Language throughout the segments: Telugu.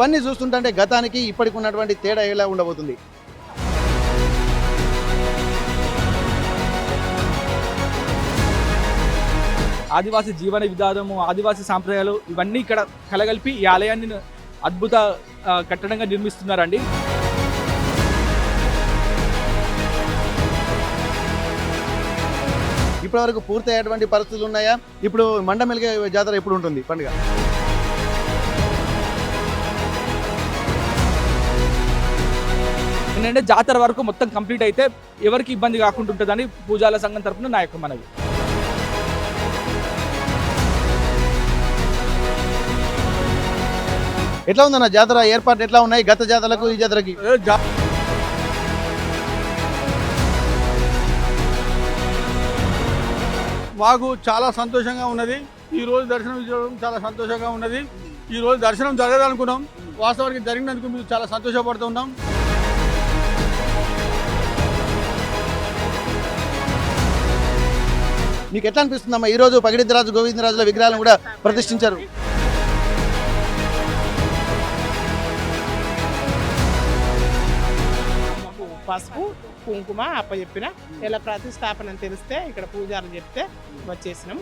ఇవన్నీ చూస్తుంటే గతానికి ఇప్పటికి ఉన్నటువంటి తేడా ఎలా ఉండబోతుంది? ఆదివాసీ జీవన విధానము, ఆదివాసీ సాంప్రదాయాలు ఇవన్నీ ఇక్కడ కలగలిపి ఈ ఆలయాన్ని అద్భుత కట్టడంగా నిర్మిస్తున్నారండి. ఇప్పటి వరకు పూర్తయ్యేటువంటి పరిస్థితులు ఉన్నాయా? ఇప్పుడు మండమెలిగే జాతర ఎప్పుడు ఉంటుంది పండుగ? ఏంటంటే జాతర వరకు మొత్తం కంప్లీట్ అయితే ఎవరికి ఇబ్బంది కాకుండా ఉంటుందని పూజాల సంఘం తరఫున నా యొక్క మనవి. ఎట్లా ఉందన్న జాతర ఏర్పాటు ఎట్లా ఉన్నాయి గత జాతరకు ఈ జాతరకి? మాకు చాలా సంతోషంగా ఉన్నది. ఈరోజు దర్శనం చేయడం చాలా సంతోషంగా ఉన్నది. ఈరోజు దర్శనం జరగాలనుకున్నాం, వాస్తవానికి జరిగినందుకు మేము చాలా సంతోషపడుతున్నాం. మీకు ఎట్లా అనిపిస్తుందమ్మా ఈరోజు పగిడిద్దరాజు గోవిందరాజుల విగ్రహాలను కూడా ప్రతిష్ఠించారు? పసుపు కుంకుమ అప్పచెప్పిన ఇలా ప్రతిష్టాపన అని తెలిస్తే ఇక్కడ పూజారులు చెప్తే వచ్చేసినాం.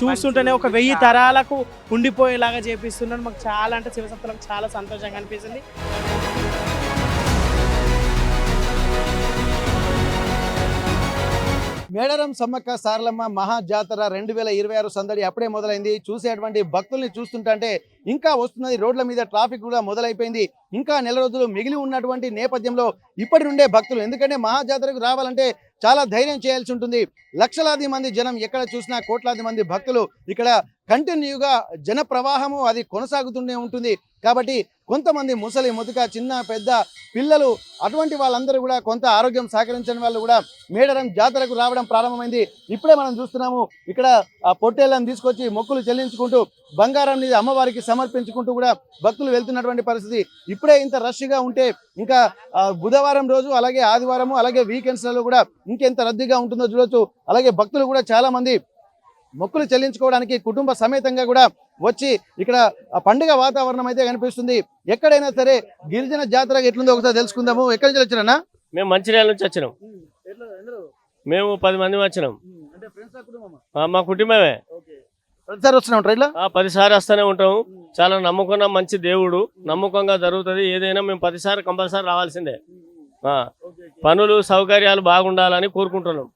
చూస్తుంటేనే ఒక 1000 తరాలకు ఉండిపోయేలాగా చేపిస్తున్నాడు. మాకు చాలా అంటే శివసత్తులకు చాలా సంతోషంగా అనిపిస్తుంది. మేడారం సమ్మక్క సారలమ్మ మహా జాతర 2026 సందడి అప్పుడే మొదలైంది. చూసేటువంటి భక్తుల్ని చూస్తుంటే ఇంకా వస్తున్నది. రోడ్ల మీద ట్రాఫిక్ కూడా మొదలైపోయింది. ఇంకా నెల రోజులు మిగిలి ఉన్నటువంటి నేపథ్యంలో ఇప్పటి నుండే భక్తులు, ఎందుకంటే మహా జాతరకు రావాలంటే చాలా ధైర్యం చేయాల్సి ఉంటుంది. లక్షలాది మంది జనం, ఎక్కడ చూసినా కోట్లాది మంది భక్తులు. ఇక్కడ కంటిన్యూగా జన ప్రవాహము అది కొనసాగుతూనే ఉంటుంది. కాబట్టి కొంతమంది ముసలి ముదుక చిన్న పెద్ద పిల్లలు అటువంటి వాళ్ళందరూ కూడా కొంత ఆరోగ్యం సహకరించని వాళ్ళు కూడా మేడారం జాతరకు రావడం ప్రారంభమైంది. ఇప్పుడే మనం చూస్తున్నాము ఇక్కడ ఆ పొట్టేళ్ళని తీసుకొచ్చి మొక్కులు చెల్లించుకుంటూ బంగారాన్ని అమ్మవారికి సమర్పించుకుంటూ కూడా భక్తులు వెళ్తున్నటువంటి పరిస్థితి. ఇప్పుడే ఇంత రష్గా ఉంటే ఇంకా బుధవారం రోజు అలాగే ఆదివారము అలాగే వీకెండ్స్లలో కూడా ఇంకెంత రద్దీగా ఉంటుందో చూడొచ్చు. అలాగే భక్తులు కూడా చాలా మంది మొక్కులు చెల్లించుకోవడానికి కుటుంబ సమేతంగా కూడా వచ్చి ఇక్కడ పండుగ వాతావరణం అయితే కనిపిస్తుంది. ఎక్కడైనా సరే గిరిజన జాతర ఎట్లుందో ఒకసారి తెలుసుకుందాము. ఎక్కడి నుంచి వచ్చినా? మేము మంచిర్యాల నుంచి వచ్చినాం. మేము 10 మంది వచ్చినాం. మా కుటుంబమే. ప్రతిసారి వస్తున్నాం ట్రైన్లో? 10 సార్లు వస్తూనే ఉంటాము. చాలా నమ్మకం, మంచి దేవుడు, నమ్మకంగా జరుగుతుంది. ఏదైనా మేము 10 సార్లు కంపల్సరీ రావాల్సిందే. పనులు సౌకర్యాలు బాగుండాలని కోరుకుంటున్నాం.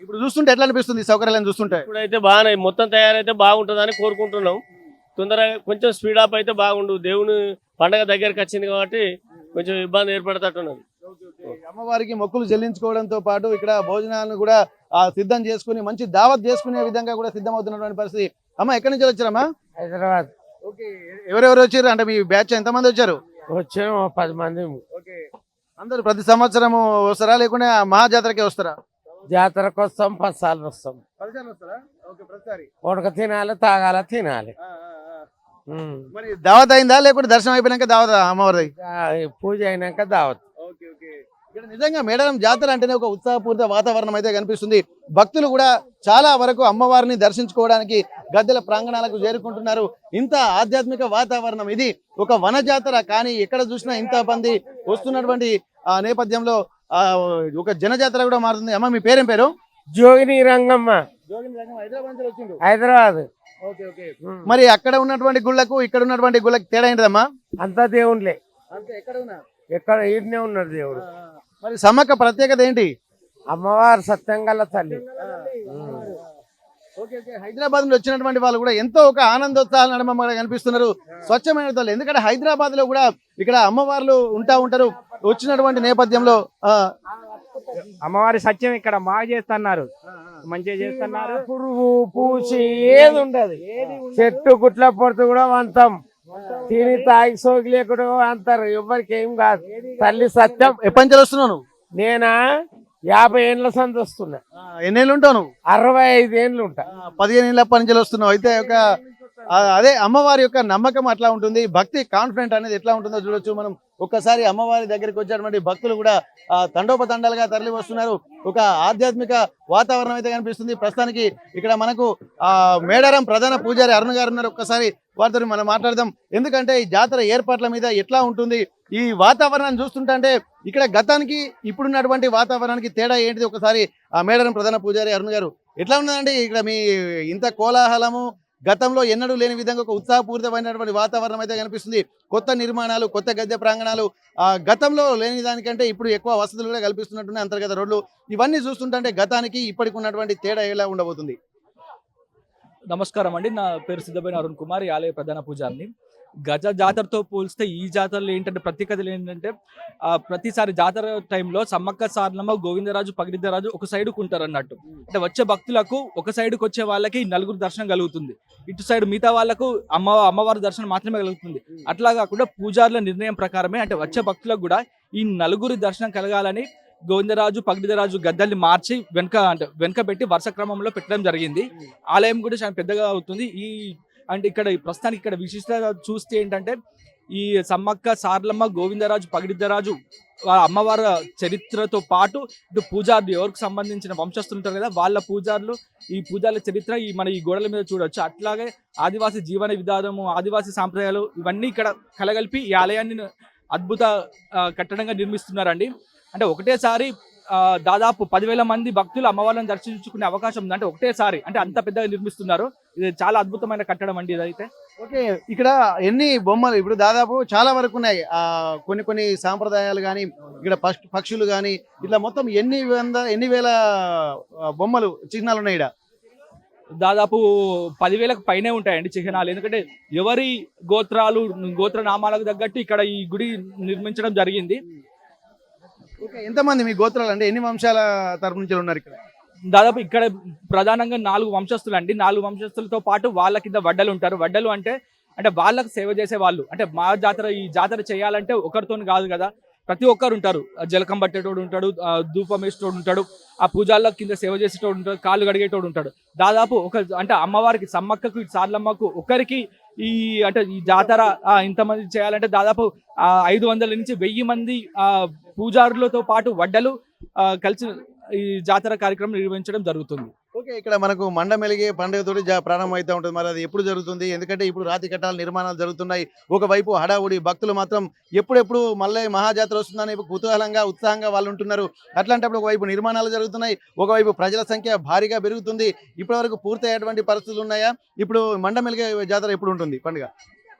ఇప్పుడు చూస్తుంటే ఎట్లా అనిపిస్తుంది సౌకర్యాలను చూస్తుంటే? ఇప్పుడైతే బాగానే మొత్తం తయారైతే బాగుంటుందని కోరుకుంటున్నాం. తొందరగా కొంచెం స్పీడప్ అయితే బాగుండు. దేవుని పండగ దగ్గరికి వచ్చింది కాబట్టి కొంచెం ఇబ్బంది ఏర్పడతట్టున్నది. అమ్మవారికి మొక్కులు చెల్లించుకోవడంతో పాటు ఇక్కడ భోజనాలను కూడా సిద్ధం చేసుకుని మంచి దావత్ చేసుకునే విధంగా కూడా సిద్ధమవుతున్నటువంటి పరిస్థితి. అమ్మ ఎక్కడి నుంచి వచ్చారమ్మా? హైదరాబాద్. ఎవరెవరు వచ్చారు అంటే మీ బ్యాచ్ ఎంతమంది వచ్చారు? వచ్చాము 10 మంది. అందరు ప్రతి సంవత్సరము వస్తారా లేకుంటే మహాజాతరకే వస్తారా? జాతరకు వస్తాం, 10 సార్లు వస్తాం. ఉడక తినాలి, తాగాల, తినాలి. మరి దావత్ అయిందా లేకుంటే దర్శనం అయిపోయినాక దావత్ అమ్మవారి పూజ అయినాక దావత్? ఇక్కడ నిజంగా మేడారం జాతర అంటేనే ఒక ఉత్సాహపూరిత వాతావరణం అయితే కనిపిస్తుంది. భక్తులు కూడా చాలా వరకు అమ్మవారిని దర్శించుకోవడానికి గద్దెల ప్రాంగణాలకు చేరుకుంటున్నారు. ఇంత ఆధ్యాత్మిక వాతావరణం ఇది. ఒక వన జాతర కానీ ఎక్కడ చూసినా ఇంత మంది వస్తున్నటువంటి నేపథ్యంలో ఒక జనజాతర కూడా మారుతుంది. అమ్మ మీ పేరేం పేరు? జోగిని రంగమ్మ. హైదరాబాద్. మరి అక్కడ ఉన్నటువంటి గుళ్ళకు ఇక్కడ ఉన్నటువంటి గుళ్ళకి తేడా ఏంటమ్మా? అంతా దేవుళ్ళే. ఎక్కడ ఈడనే ఉన్నాడు దేవుడు. మరి సమ్మక్క ప్రత్యేకత ఏంటి? అమ్మవారు సత్యంగల తల్లి. హైదరాబాద్ నుండి వచ్చినటువంటి వాళ్ళు కూడా ఎంతో ఒక ఆనందోత్సాహాలు నడమ కనిపిస్తున్నారు. స్వచ్ఛమైన తల్లి. ఎందుకంటే హైదరాబాద్ లో కూడా ఇక్కడ అమ్మవార్లు ఉంటారు. వచ్చినటువంటి నేపథ్యంలో అమ్మవారి సత్యం ఇక్కడ బాగా చేస్తున్నారు, మంచిగా చేస్తున్నారు. పురుగు పూచి ఏది ఉండదు. చెట్టు గుట్ల పొడుతు కూడా వంతాం. తిని తాగి సోకి లేకుండా అంటారు. ఎవరికి ఏం కాదు. తల్లి సత్యం. ఎప్పటి నుంచి వస్తున్నాను? నేనా 50 ఏళ్ళ సంది వస్తున్నా. ఎన్నేళ్ళు ఉంటావు? 65 ఏళ్ళు ఉంటా. 15 ఏళ్ళ అప్పటి నుంచి వస్తున్నావు. అయితే ఒక అదే అమ్మవారి యొక్క నమ్మకం అట్లా ఉంటుంది, భక్తి కాన్ఫిడెంట్ అనేది ఎట్లా ఉంటుందో చూడొచ్చు మనం. ఒక్కసారి అమ్మవారి దగ్గరికి వచ్చేటువంటి భక్తులు కూడా తండోపతండాలుగా తరలి వస్తున్నారు. ఒక ఆధ్యాత్మిక వాతావరణం అయితే కనిపిస్తుంది. ప్రస్తుతానికి ఇక్కడ మనకు మేడారం ప్రధాన పూజారి అరుణ్ గారు ఉన్నారు. ఒక్కసారి వారితో మనం మాట్లాడదాం. ఎందుకంటే ఈ జాతర ఏర్పాట్ల మీద ఎట్లా ఉంటుంది, ఈ వాతావరణాన్ని చూస్తుంటే ఇక్కడ గతానికి ఇప్పుడున్నటువంటి వాతావరణానికి తేడా ఏంటిది, ఒకసారి మేడారం ప్రధాన పూజారి అరుణ్ గారు ఎట్లా ఉన్నదండి ఇక్కడ మీ ఇంత కోలాహలము, గతంలో ఎన్నడూ లేని విధంగా ఒక ఉత్సాహపూరితమైనటువంటి వాతావరణం అయితే కనిపిస్తుంది. కొత్త నిర్మాణాలు, కొత్త గద్దె ప్రాంగణాలు, గతంలో లేని దానికంటే ఇప్పుడు ఎక్కువ వసతులు కూడా కల్పిస్తున్నట్టున్నాయి. అంతర్గత రోడ్లు ఇవన్నీ చూస్తుంటే గతానికి ఇప్పటికి ఉన్నటువంటి తేడా ఎలా ఉండబోతుంది? నమస్కారం అండి, నా పేరు సిద్ధబైన అరుణ్ కుమార్, ఈ ఆలయ ప్రధాన పూజారిని. గజ జాతరతో పోలిస్తే ఈ జాతరలో ఏంటంటే ప్రత్యేకతలు ఏంటంటే ప్రతిసారి జాతర టైంలో సమ్మక్క సారలమ్మ, గోవిందరాజు, పగిడిద్దరాజు ఒక సైడుకు ఉంటారు అన్నట్టు. అంటే వచ్చే భక్తులకు ఒక సైడుకు వచ్చే వాళ్ళకి నలుగురు దర్శనం కలుగుతుంది, ఇటు సైడ్ మిగతా వాళ్ళకు అమ్మవారి దర్శనం మాత్రమే కలుగుతుంది. అట్లా కాకుండా పూజారుల నిర్ణయం ప్రకారమే అంటే వచ్చే భక్తులకు కూడా ఈ నలుగురి దర్శనం కలగాలని గోవిందరాజు, పగిడిదరాజు గద్దల్ని మార్చి వెనక పెట్టి వరుస క్రమంలో పెట్టడం జరిగింది. ఆలయం కూడా చాలా పెద్దగా అవుతుంది. అంటే ఇక్కడ ప్రస్తుతానికి ఇక్కడ విశిష్టత చూస్తే ఏంటంటే ఈ సమ్మక్క సారలమ్మ, గోవిందరాజు, పగిడిద్దరాజు అమ్మవారి చరిత్రతో పాటు ఇటు పూజారులు ఎవరికి సంబంధించిన వంశస్థులు ఉంటారు కదా, వాళ్ళ పూజారులు ఈ పూజారుల చరిత్ర మన ఈ గోడల మీద చూడొచ్చు. అట్లాగే ఆదివాసీ జీవన విధానము, ఆదివాసీ సాంప్రదాయాలు ఇవన్నీ ఇక్కడ కలగలిపి ఈ ఆలయాన్ని అద్భుత కట్టడంగా నిర్మిస్తున్నారండి. అంటే ఒకటేసారి దాదాపు 10,000 మంది భక్తులు అమ్మవారిని దర్శించుకునే అవకాశం ఉంది. అంటే ఒకటేసారి అంటే అంత పెద్దగా నిర్మిస్తున్నారు. ఇది చాలా అద్భుతమైన కట్టడం అండి ఇదైతే. ఓకే, ఇక్కడ ఎన్ని బొమ్మలు ఇప్పుడు దాదాపు చాలా వరకు ఉన్నాయి. కొన్ని సాంప్రదాయాలు కానీ ఇక్కడ పక్షులు కానీ ఇట్లా మొత్తం ఎన్ని వేల బొమ్మలు చిహ్నాలు ఉన్నాయి ఇక్కడ? దాదాపు 10,000కు పైనే ఉంటాయండి చిహ్నాలు. ఎందుకంటే ఎవరి గోత్ర నామాలకు తగ్గట్టు ఇక్కడ ఈ గుడి నిర్మించడం జరిగింది. ఓకే, ఎంతమంది మీ గోత్రాలు అంటే ఎన్ని వంశాల తరపు నుంచి ఉన్నారు ఇక్కడ? దాదాపు ఇక్కడ ప్రధానంగా 4 వంశస్థులు అండి. 4 వంశస్థులతో పాటు వాళ్ళ కింద వడ్డలు ఉంటారు. వడ్డలు అంటే వాళ్ళకు సేవ చేసే వాళ్ళు. అంటే మా ఈ జాతర చేయాలంటే ఒకరితో కాదు కదా, ప్రతి ఒక్కరు ఉంటారు. జలకం పట్టేటోడు ఉంటాడు, ధూపం వేసేటోడు ఉంటాడు, ఆ పూజల్లో కింద సేవ చేసేటోడు ఉంటాడు, కాళ్ళు కడిగేటోడు ఉంటాడు. దాదాపు అంటే అమ్మవారికి, సమ్మక్కకు, సారలమ్మకు ఒకరికి ఈ జాతర ఇంతమంది చేయాలంటే దాదాపు 500 నుంచి 1000 మంది పూజారులతో పాటు వడ్డలు కలిసి ఈ జాతర కార్యక్రమం నిర్వహించడం జరుగుతుంది. ఓకే, ఇక్కడ మనకు మండమెలిగే పండుగతోటి ప్రారంభం అయితే ఉంటుంది. మరి అది ఎప్పుడు జరుగుతుంది? ఎందుకంటే ఇప్పుడు రాతి కట్టాల నిర్మాణాలు జరుగుతున్నాయి. ఒకవైపు హడావుడి, భక్తులు మాత్రం ఎప్పుడెప్పుడు మళ్ళీ మహాజాతర వస్తుందని కుతూహలంగా, ఉత్సాహంగా వాళ్ళు ఉంటున్నారు. అట్లాంటప్పుడు ఒకవైపు నిర్మాణాలు జరుగుతున్నాయి, ఒకవైపు ప్రజల సంఖ్య భారీగా పెరుగుతుంది. ఇప్పటివరకు పూర్తయ్యేటువంటి పరిస్థితులు ఉన్నాయా? ఇప్పుడు మండమెలిగే జాతర ఎప్పుడు ఉంటుంది పండుగ?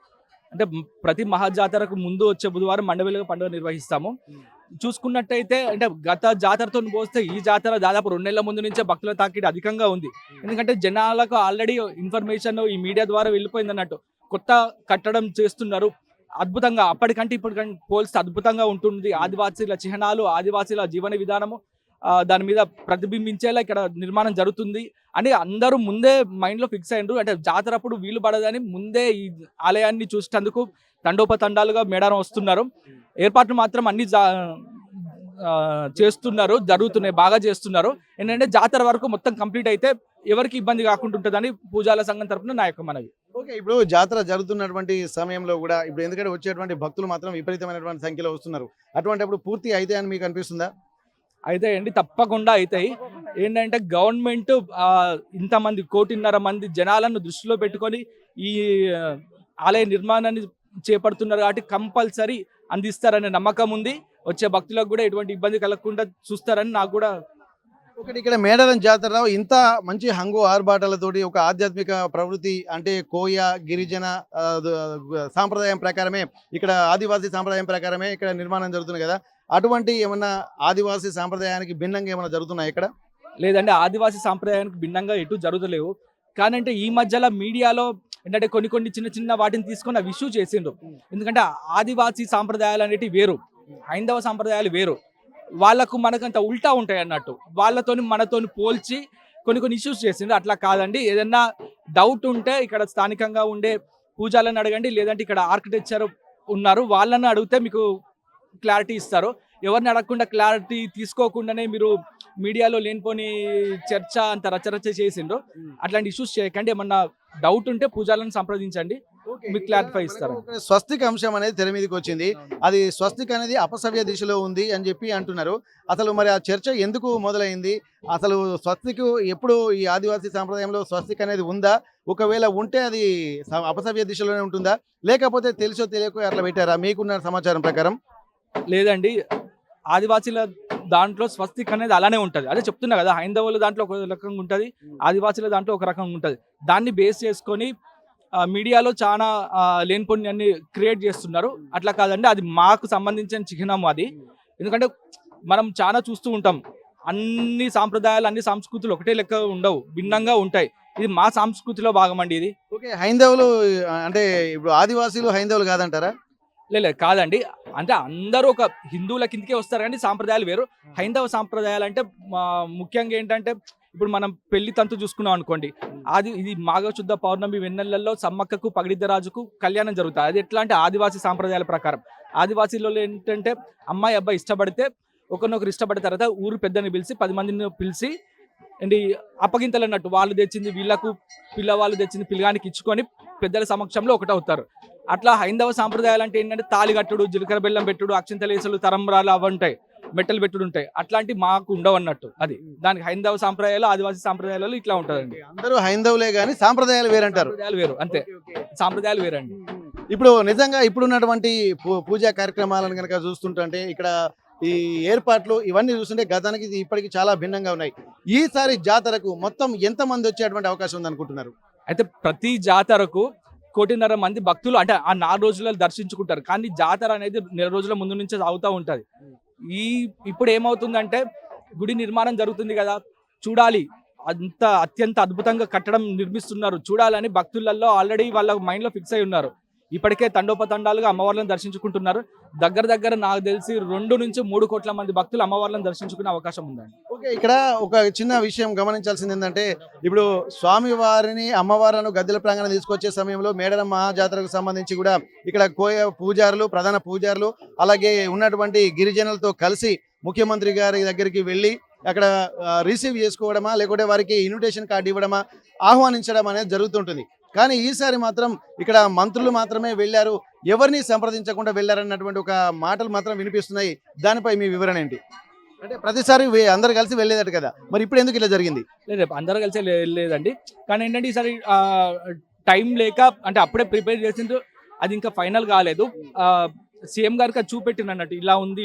అంటే ప్రతి మహాజాతరకు ముందు వచ్చే బుధవారం మండవెలుగు పండుగ నిర్వహిస్తాము. చూసుకున్నట్టయితే అంటే గత జాతరతో పోస్తే ఈ జాతర దాదాపు 2 నెలల ముందు నుంచే భక్తుల తాకిడి అధికంగా ఉంది. ఎందుకంటే జనాలకు ఆల్రెడీ ఇన్ఫర్మేషన్ ఈ మీడియా ద్వారా వెళ్ళిపోయింది అన్నట్టు. కొత్త కట్టడం చేస్తున్నారు, అద్భుతంగా అప్పటికంటే ఇప్పటికంటే పోల్స్తే అద్భుతంగా ఉంటుంది. ఆదివాసీల చిహ్నాలు, ఆదివాసీల జీవన విధానము దాని మీద ప్రతిబింబించేలా ఇక్కడ నిర్మాణం జరుగుతుంది అని అందరూ ముందే మైండ్లో ఫిక్స్ అయ్యారు. అంటే జాతర అప్పుడు వీలు పడదని ముందే ఈ ఆలయాన్ని చూసేందుకు తండోపతండాలుగా మేడారం వస్తున్నారు. ఏర్పాట్లు మాత్రం అన్ని చేస్తున్నారు, జరుగుతున్నాయి, బాగా చేస్తున్నారు. ఏంటంటే జాతర వరకు మొత్తం కంప్లీట్ అయితే ఎవరికి ఇబ్బంది కాకుండా ఉంటుందని పూజాల సంఘం తరఫున నా యొక్క మనవి. ఓకే, ఇప్పుడు జాతర జరుగుతున్నటువంటి సమయంలో కూడా ఇప్పుడు ఎందుకంటే వచ్చేటువంటి భక్తులు మాత్రం విపరీతమైనటువంటి సంఖ్యలో వస్తున్నారు. అటువంటిప్పుడు పూర్తి అయితే అని మీకు అనిపిస్తుందా? అయితే అండి, తప్పకుండా అవుతాయి. ఏంటంటే గవర్నమెంట్ ఇంతమంది 1.5 కోటి జనాలను దృష్టిలో పెట్టుకొని ఈ ఆలయ నిర్మాణాన్ని చేపడుతున్నారు కాబట్టి కంపల్సరీ అందిస్తారనే నమ్మకం ఉంది. వచ్చే భక్తులకు కూడా ఎటువంటి ఇబ్బంది కలగకుండా చూస్తారని నాకు కూడా. ఒకటి ఇక్కడ మేడారం జాతరలో ఇంత మంచి హంగు ఆర్భాటాలతోటి ఒక ఆధ్యాత్మిక ప్రవృత్తి అంటే కోయ, గిరిజన సాంప్రదాయం ప్రకారమే, ఇక్కడ ఆదివాసీ సాంప్రదాయం ప్రకారమే ఇక్కడ నిర్మాణం జరుగుతుంది కదా, అటువంటి ఏమన్నా ఆదివాసీ సాంప్రదాయానికి భిన్నంగా ఏమైనా జరుగుతున్నాయి ఇక్కడ? లేదంటే ఆదివాసీ సాంప్రదాయానికి భిన్నంగా ఎటు జరుగుతలేవు. కానీ అంటే ఈ మధ్యలో మీడియాలో ఏంటంటే కొన్ని చిన్న వాటిని తీసుకొని అవి ఇష్యూ చేసిండ్రు. ఎందుకంటే ఆదివాసీ సాంప్రదాయాలు అనేటివి వేరు, హైందవ సాంప్రదాయాలు వేరు. వాళ్ళకు మనకంత ఉల్టా ఉంటాయి అన్నట్టు. మనతోని పోల్చి కొన్ని ఇష్యూస్ చేసిండ్రు. అట్లా కాదండి, ఏదన్నా డౌట్ ఉంటే ఇక్కడ స్థానికంగా ఉండే పూజాలను అడగండి, లేదంటే ఇక్కడ ఆర్కిటెక్చర్ ఉన్నారు వాళ్ళని అడిగితే మీకు క్లారిటీ ఇస్తారు. ఎవరిని అడగకుండా క్లారిటీ తీసుకోకుండానే మీరు మీడియాలో లేనిపోని చర్చ అంత రచరచ చేసిండ్రు. అట్లాంటి ఇష్యూస్ చేయకండి. ఏమన్నా డౌట్ ఉంటే పూజాలను సంప్రదించండి, మీకు క్లారిఫై ఇస్తారు. ఒక స్వస్తిక్ అంశం అనేది తెర మీదకి వచ్చింది. అది స్వస్తిక్ అనేది అపసవ్య దిశలో ఉంది అని చెప్పి అంటున్నారు. అసలు మరి ఆ చర్చ ఎందుకు మొదలైంది? అసలు స్వస్తిక్ ఎప్పుడు ఈ ఆదివాసీ సాంప్రదాయంలో స్వస్తిక్ అనేది ఉందా? ఒకవేళ ఉంటే అది అపసవ్య దిశలోనే ఉంటుందా, లేకపోతే తెలుసో తెలియకో అట్లా పెట్టారా? మీకున్న సమాచారం ప్రకారం లేదండి, ఆదివాసీల దాంట్లో స్వస్తిక్ అనేది అలానే ఉంటుంది. అదే చెప్తున్నా కదా, హైందవుల దాంట్లో ఒక రకంగా ఉంటుంది, ఆదివాసీల దాంట్లో ఒక రకంగా ఉంటుంది. దాన్ని బేస్ చేసుకొని మీడియాలో చాలా లేనిపోని అన్ని క్రియేట్ చేస్తున్నారు. అట్లా కాదండి, అది మాకు సంబంధించిన చిహ్నం అది. ఎందుకంటే మనం చాలా చూస్తూ ఉంటాం, అన్ని సాంప్రదాయాలు అన్ని సంస్కృతులు ఒకటే లెక్క ఉండవు, భిన్నంగా ఉంటాయి. ఇది మా సంస్కృతిలో భాగం అండి ఇది. ఓకే, హైందవులు అంటే ఇప్పుడు ఆదివాసీలు హైందవులు కాదంటారా? లేదు కాదండి, అంటే అందరూ ఒక హిందువుల కిందకే వస్తారు కానీ సాంప్రదాయాలు వేరు. హైందవ సాంప్రదాయాలు అంటే ముఖ్యంగా ఏంటంటే, ఇప్పుడు మనం పెళ్లి తంతు చూసుకున్నాం అనుకోండి, ఇది మాఘశుద్ధ పౌర్ణమి వెన్నెలల్లో సమ్మక్కకు పగిడిద్దరాజుకు కళ్యాణం జరుగుతుంది. అది ఎట్లా అంటే ఆదివాసీ సాంప్రదాయాల ప్రకారం. ఆదివాసీలో ఏంటంటే అమ్మాయి అబ్బాయి ఇష్టపడితే ఒకరినొకరు ఇష్టపడిన తర్వాత ఊరు పెద్దని పిలిచి 10 మందిని పిలిచి అండి అప్పగింతలు అన్నట్టు, వాళ్ళు తెచ్చింది వీళ్ళకు, పిల్లవాళ్ళు తెచ్చింది పిల్లగానికి ఇచ్చుకొని పెద్దల సమక్షంలో ఒకటవుతారు. అట్లా హైందవ సాంప్రదాయాలు అంటే ఏంటంటే తాళి కట్టుడు, జీలకర్ర బెల్లం పెట్టుడు, అక్షింతలేసులు, తరంబరాలు అవి ఉంటాయి, మెట్టలు పెట్టుడు ఉంటాయి. అట్లాంటి మాకు ఉండవు అన్నట్టు. అది దానికి హైందవ సాంప్రదాయాలు ఆదివాసీ సాంప్రదాయాలు ఇట్లా ఉంటుందండి. అందరూ హైందవులే కానీ సాంప్రదాయాలు వేరంటారు. సాంప్రదాయాలు వేరు, అంతే, సాంప్రదాయాలు వేరండి. ఇప్పుడు నిజంగా ఇప్పుడున్నటువంటి పూజా కార్యక్రమాలను కనుక చూస్తుంటే ఇక్కడ ఈ ఏర్పాట్లు ఇవన్నీ చూస్తుంటే గతానికి ఇప్పటికి చాలా భిన్నంగా ఉన్నాయి. ఈసారి జాతరకు మొత్తం ఎంతమంది వచ్చేటువంటి అవకాశం ఉంది అనుకుంటున్నారు? అయితే ప్రతి జాతరకు 1.5 కోటి మంది భక్తులు అంటే ఆ 4 రోజులలో దర్శించుకుంటారు. కానీ జాతర అనేది నెల రోజుల ముందు నుంచే సాగుతూ ఉంటుంది. ఇప్పుడు ఏమవుతుందంటే గుడి నిర్మాణం జరుగుతుంది కదా, చూడాలి, అంత అత్యంత అద్భుతంగా కట్టడం నిర్మిస్తున్నారు, చూడాలని భక్తులలో ఆల్రెడీ వాళ్ళ మైండ్లో ఫిక్స్ అయి ఉన్నారు. ఇప్పటికే తండోపతండాలుగా అమ్మవార్లను దర్శించుకుంటున్నారు. దగ్గర నాకు తెలిసి 2 నుంచి 3 కోట్ల మంది భక్తులు అమ్మవార్లను దర్శించుకునే అవకాశం ఉందండి. ఓకే, ఇక్కడ ఒక చిన్న విషయం గమనించాల్సింది ఏంటంటే, ఇప్పుడు స్వామివారిని అమ్మవార్లను గద్దెల ప్రాంగణం తీసుకొచ్చే సమయంలో మేడారం మహాజాతరకు సంబంధించి కూడా ఇక్కడ కోయ పూజారులు, ప్రధాన పూజారులు, అలాగే ఉన్నటువంటి గిరిజనులతో కలిసి ముఖ్యమంత్రి గారి దగ్గరికి వెళ్ళి అక్కడ రిసీవ్ చేసుకోవడమా, లేకుంటే వారికి ఇన్విటేషన్ కార్డు ఇవ్వడమా, ఆహ్వానించడం అనేది జరుగుతుంటుంది. కానీ ఈసారి మాత్రం ఇక్కడ మంత్రులు మాత్రమే వెళ్ళారు, ఎవరిని సంప్రదించకుండా వెళ్ళారన్నటువంటి ఒక మాటలు మాత్రం వినిపిస్తున్నాయి. దానిపై మీ వివరణ ఏంటి? అంటే ప్రతిసారి అందరు కలిసి వెళ్ళేదట కదా, మరి ఇప్పుడు ఎందుకు ఇలా జరిగింది? లేదు, అందరూ కలిసి లేదండి. కానీ ఏంటంటే ఈసారి టైం లేక, అంటే అప్పుడే ప్రిపేర్ చేసిండ్రు, అది ఇంకా ఫైనల్ కాలేదు. సీఎం గారికి అది చూపెట్టినట్టు, ఇలా ఉంది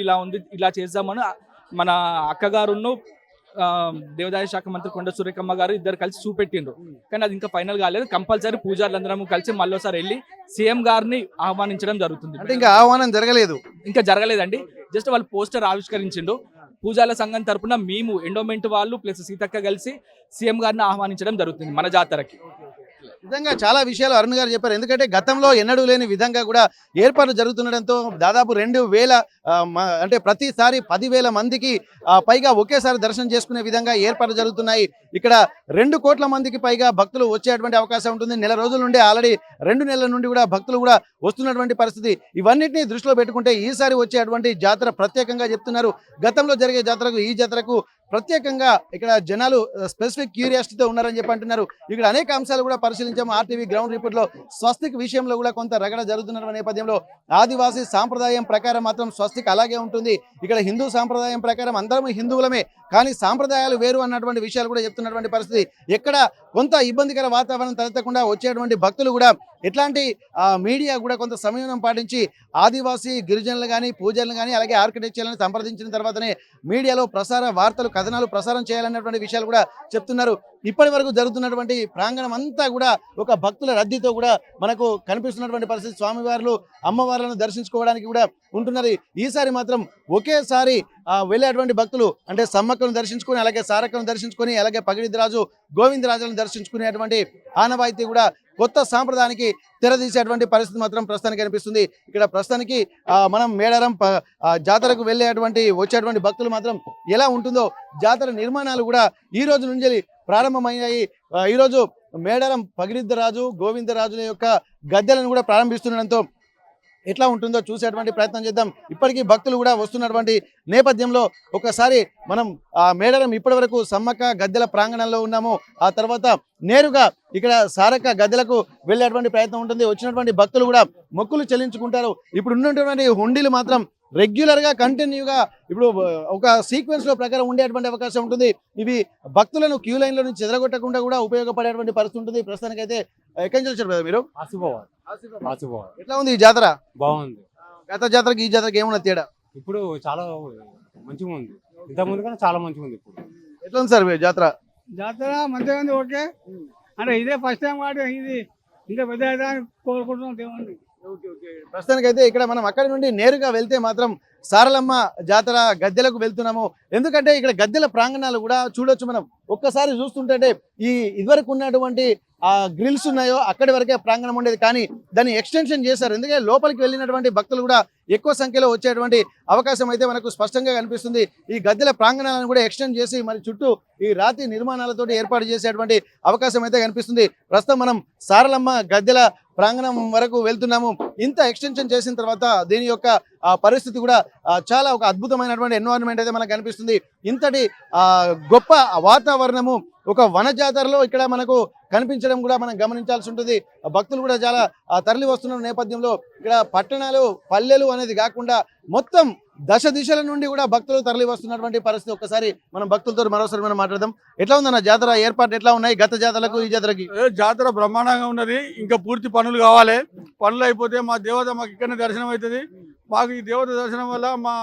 ఇలా చేద్దామని మన అక్కగారును దేవాదాయ శాఖ మంత్రి కొండ సురేఖమ్మ గారు ఇద్దరు కలిసి చూపెట్టిండ్రు. కానీ అది ఇంకా ఫైనల్ కాలేదు. కంపల్సరీ పూజారులందరం కలిసి మళ్ళీసారి వెళ్ళి సీఎం గారిని ఆహ్వానించడం జరుగుతుంది. అంటే ఇంకా ఆహ్వానం జరగలేదు? ఇంకా జరగలేదండి, జస్ట్ వాళ్ళు పోస్టర్ ఆవిష్కరించిండు. పూజాల సంఘం తరపున మేము ఎండోమెంట్ వాళ్ళు ప్లస్ సీతక్క కలిసి సీఎం గారిని ఆహ్వానించడం జరుగుతుంది మన జాతరకి. నిజంగా చాలా విషయాలు అరుణ్ గారు చెప్పారు. ఎందుకంటే గతంలో ఎన్నడూ లేని విధంగా కూడా ఏర్పాట్లు జరుగుతుండడంతో దాదాపు 2000 అంటే ప్రతిసారి 10,000 మందికి పైగా ఒకేసారి దర్శనం చేసుకునే విధంగా ఏర్పాట్లు జరుగుతున్నాయి. ఇక్కడ 2 కోట్ల మందికి పైగా భక్తులు వచ్చేటువంటి అవకాశం ఉంటుంది. నెల రోజుల నుండి ఆల్రెడీ 2 నెలల నుండి కూడా భక్తులు కూడా వస్తున్నటువంటి పరిస్థితి. ఇవన్నిటిని దృష్టిలో పెట్టుకుంటే ఈసారి వచ్చేటువంటి జాతర ప్రత్యేకంగా చెప్తున్నారు. గతంలో జరిగే జాతరకు ఈ జాతరకు ప్రత్యేకంగా ఇక్కడ జనాలు స్పెసిఫిక్ క్యూరియాసిటీతో ఉన్నారని చెప్పి అంటున్నారు. ఇక్కడ అనేక అంశాలు కూడా పరిశీలించాము. ఆర్టీవీ గ్రౌండ్ రిపోర్ట్ లో స్వస్తిక్ విషయంలో కూడా కొంత రగడ జరుగుతున్న నేపథ్యంలో ఆదివాసీ సాంప్రదాయం ప్రకారం మాత్రం స్వస్తిక్ అలాగే ఉంటుంది. ఇక్కడ హిందూ సాంప్రదాయం ప్రకారం అందరం హిందువులమే, కానీ సాంప్రదాయాలు వేరు అన్నటువంటి విషయాలు కూడా చెప్తున్నటువంటి పరిస్థితి. ఎక్కడ కొంత ఇబ్బందికర వాతావరణం తలెత్తకుండా వచ్చేటువంటి భక్తులు కూడా ఎట్లాంటి మీడియా కూడా కొంత సమయం పాటించి ఆదివాసీ గిరిజనులు కానీ పూజలను కానీ అలాగే ఆర్కిటెక్చర్లను సంప్రదించిన తర్వాతనే మీడియాలో ప్రసార వార్తలు కథనాలు ప్రసారం చేయాలన్నటువంటి విషయాలు కూడా చెప్తున్నారు. ఇప్పటి వరకు జరుగుతున్నటువంటి ప్రాంగణం అంతా కూడా ఒక భక్తుల రద్దీతో కూడా మనకు కనిపిస్తున్నటువంటి పరిస్థితి. స్వామివార్లు అమ్మవార్లను దర్శించుకోవడానికి కూడా ఉంటున్నది. ఈసారి మాత్రం ఒకేసారి వెళ్ళేటువంటి భక్తులు అంటే సమ్మక్కను దర్శించుకొని అలాగే సారక్కను దర్శించుకొని అలాగే పగిడిద్దరాజు గోవిందరాజులను దర్శించుకునేటువంటి ఆనవాయితీ కూడా కొత్త సాంప్రదాయానికి తెరదీసేటువంటి పరిస్థితి మాత్రం ప్రస్తుతానికి కనిపిస్తుంది. ఇక్కడ ప్రస్తుతానికి మనం మేడారం జాతరకు వచ్చేటువంటి భక్తులు మాత్రం ఎలా ఉంటుందో జాతర నిర్మాణాలు కూడా ఈ రోజు నుంచి ప్రారంభమయ్యాయి. ఈరోజు మేడారం పగిడిద్దరాజు గోవిందరాజుల యొక్క గద్దెలను కూడా ప్రారంభిస్తుండడంతో ఎట్లా ఉంటుందో చూసేటువంటి ప్రయత్నం చేద్దాం. ఇప్పటికీ భక్తులు కూడా వస్తున్నటువంటి నేపథ్యంలో ఒకసారి మనం మేడారం ఇప్పటి వరకు సమ్మక్క గద్దెల ప్రాంగణంలో ఉన్నాము. ఆ తర్వాత నేరుగా ఇక్కడ సారక్క గద్దెలకు వెళ్ళేటువంటి ప్రయత్నం ఉంటుంది. వచ్చినటువంటి భక్తులు కూడా మొక్కులు చెల్లించుకుంటారు. ఇప్పుడు ఉన్నటువంటి హుండీలు మాత్రం రెగ్యులర్ గా కంటిన్యూగా ఇప్పుడు ఒక సీక్వెన్స్ లో ప్రకారం ఉండేటువంటి అవకాశం ఉంటుంది. ఇవి భక్తులను క్యూ లైన్ లో నుంచి చెదరగొట్టకుండా కూడా ఉపయోగపడేటువంటి పరిస్థితి ఉంటుంది. ప్రస్తుతానికైతే ఎక్కడి నుంచి వచ్చారు కదా మీరు? ఎట్లా ఉంది ఈ జాతర? బాగుంది. గత జాతరకి ఈ జాతరకి ఏమన్నా తేడా? ఇప్పుడు చాలా మంచిగా ఉంది. ఇంత ముందు కానీ చాలా మంచిగా ఉంది. ఇప్పుడు ఎట్లా ఉంది సార్ జాతర? జాతర మంచిగా ఉంది. ఓకే అంటే ఇదే ఫస్ట్ టైం వాటి ఇది ఇంకా పెద్ద కోరుకుంటున్నాం దేవుణ్ణి. ప్రస్తుతానికి అయితే ఇక్కడ మనం అక్కడి నుండి నేరుగా వెళ్తే మాత్రం సారలమ్మ జాతర గద్దెలకు వెళ్తున్నాము. ఎందుకంటే ఇక్కడ గద్దెల ప్రాంగణాలు కూడా చూడొచ్చు. మనం ఒక్కసారి చూస్తుంటే ఈ ఇదివరకు ఉన్నటువంటి గ్రిల్స్ ఉన్నాయో అక్కడి వరకే ప్రాంగణం ఉండేది, కానీ దాన్ని ఎక్స్టెన్షన్ చేశారు. ఎందుకంటే లోపలికి వెళ్ళినటువంటి భక్తులు కూడా ఎక్కువ సంఖ్యలో వచ్చేటువంటి అవకాశం అయితే మనకు స్పష్టంగా కనిపిస్తుంది. ఈ గద్దెల ప్రాంగణాలను కూడా ఎక్స్టెండ్ చేసి మరి చుట్టూ ఈ రాతి నిర్మాణాలతో ఏర్పాటు చేసేటువంటి అవకాశం అయితే కనిపిస్తుంది. ప్రస్తుతం మనం సారలమ్మ గద్దెల ప్రాంగణం వరకు వెళ్తున్నాము. ఇంత ఎక్స్టెన్షన్ చేసిన తర్వాత దీని యొక్క పరిస్థితి కూడా చాలా ఒక అద్భుతమైనటువంటి ఎన్వైరన్మెంట్ అయితే మనకు కనిపిస్తుంది. ఇంతటి గొప్ప వాతావరణము ఒక వన జాతరలో ఇక్కడ మనకు కనిపించడం కూడా మనం గమనించాల్సి ఉంటుంది. భక్తులు కూడా చాలా తరలి వస్తున్న నేపథ్యంలో ఇక్కడ పట్టణాలు పల్లెలు అనేది కాకుండా మొత్తం దశ దిశల నుండి కూడా భక్తులు తరలి వస్తున్నటువంటి పరిస్థితి. ఒక్కసారి మనం భక్తులతో మరోసారి మనం మాట్లాడదాం. ఎట్లా ఉందన్న జాతర ఏర్పాటు ఎట్లా ఉన్నాయి గత జాతరకు ఈ జాతరకి? జాతర బ్రహ్మాండంగా ఉన్నది. ఇంకా పూర్తి పనులు కావాలి. పనులు అయిపోతే మా దేవత మాకు ఇక్కడనే దర్శనం అవుతుంది. మాకు ఈ దేవత దర్శనం వల్ల మా